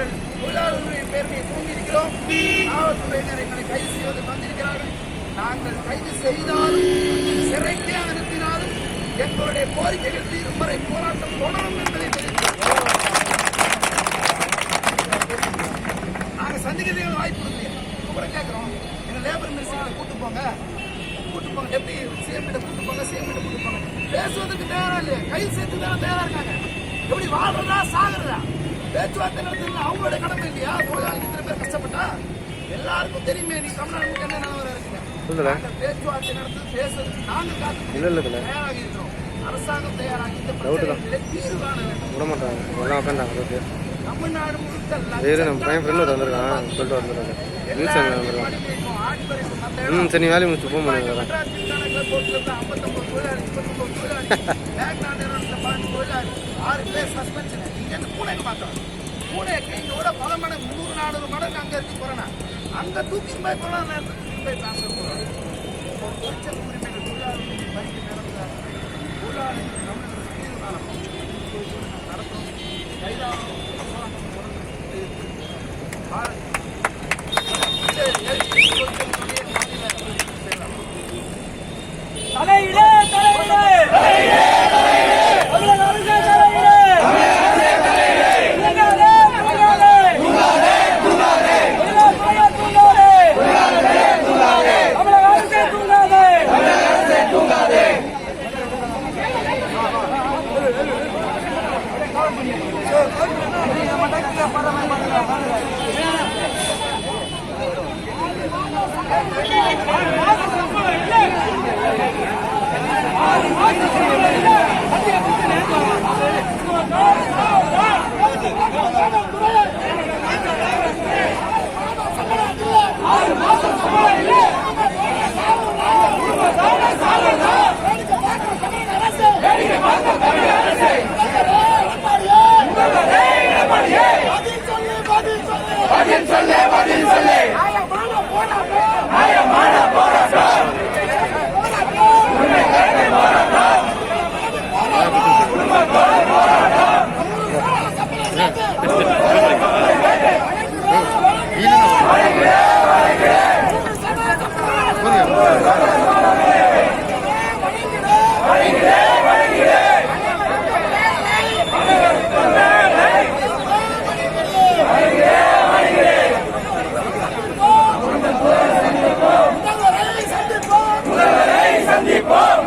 நாங்கள் தொழிலாளர்களுடைய பேரணியை தூங்கியிருக்கிறோம். காவல்துறையினர் எங்களை கைது செய்வதற்கு வந்திருக்கிறார்கள். நாங்கள் கைது செய்தாலும் சிறைக்கே அனுப்பினாலும் எங்களுடைய கோரிக்கைகள் தீரும் வரை போராட்டம் தொடரும் என்பதை நாங்கள் சந்திக்கிறதுக்கு வாய்ப்பு இருக்கு. கூட கேட்கிறோம், எங்க லேபர் மினிஸ்டர் கூட்டு போங்க, எப்படி சிஎம் கிட்ட கூட்டு போங்க, சிஎம் கிட்ட கூட்டு போங்க. பேசுவதற்கு தயாரா இல்லையா? கைது செய்யறதுக்கு தான் தயாரா இருக்காங்க. எப்படி வாழ்றதா சாகுறதா? பேச்சுவார்த்தை நடத்துறது அவங்களுடைய கடமை இல்லையா? தொழிலாளி இத்தனை பேர் கஷ்டப்பட்டா எல்லாருக்கும் தெரியுமே. நீ தமிழ்நாட்டுக்கு என்ன நிலவரம் இருக்குங்க? பேச்சுவார்த்தை நடத்து பேசுறதுக்கு நாங்கள் காத்து தயாராக இருக்கிறோம். அரசாங்கம் தயாராகி இந்த பிரச்சனைகளை தீர்வு காண வேண்டும். தமிழ்நாடு சரி வேலையை முடிச்சு போக முடியாது. பல மடங்கு 300-400 மடங்கு அங்க இருக்கு கொரோனா. அங்க தூக்கி போய் கொரோனா டிரான்ஸ்பர் போறோம். உரிமைகள் தொழிலாளர்கள் பணிக்கு நடந்த தொழிலாளர்கள் தமிழர்கள் தீர்வு காணப்படும் நடத்தும் கைதாகும் தலையிலே சந்திப்போம்.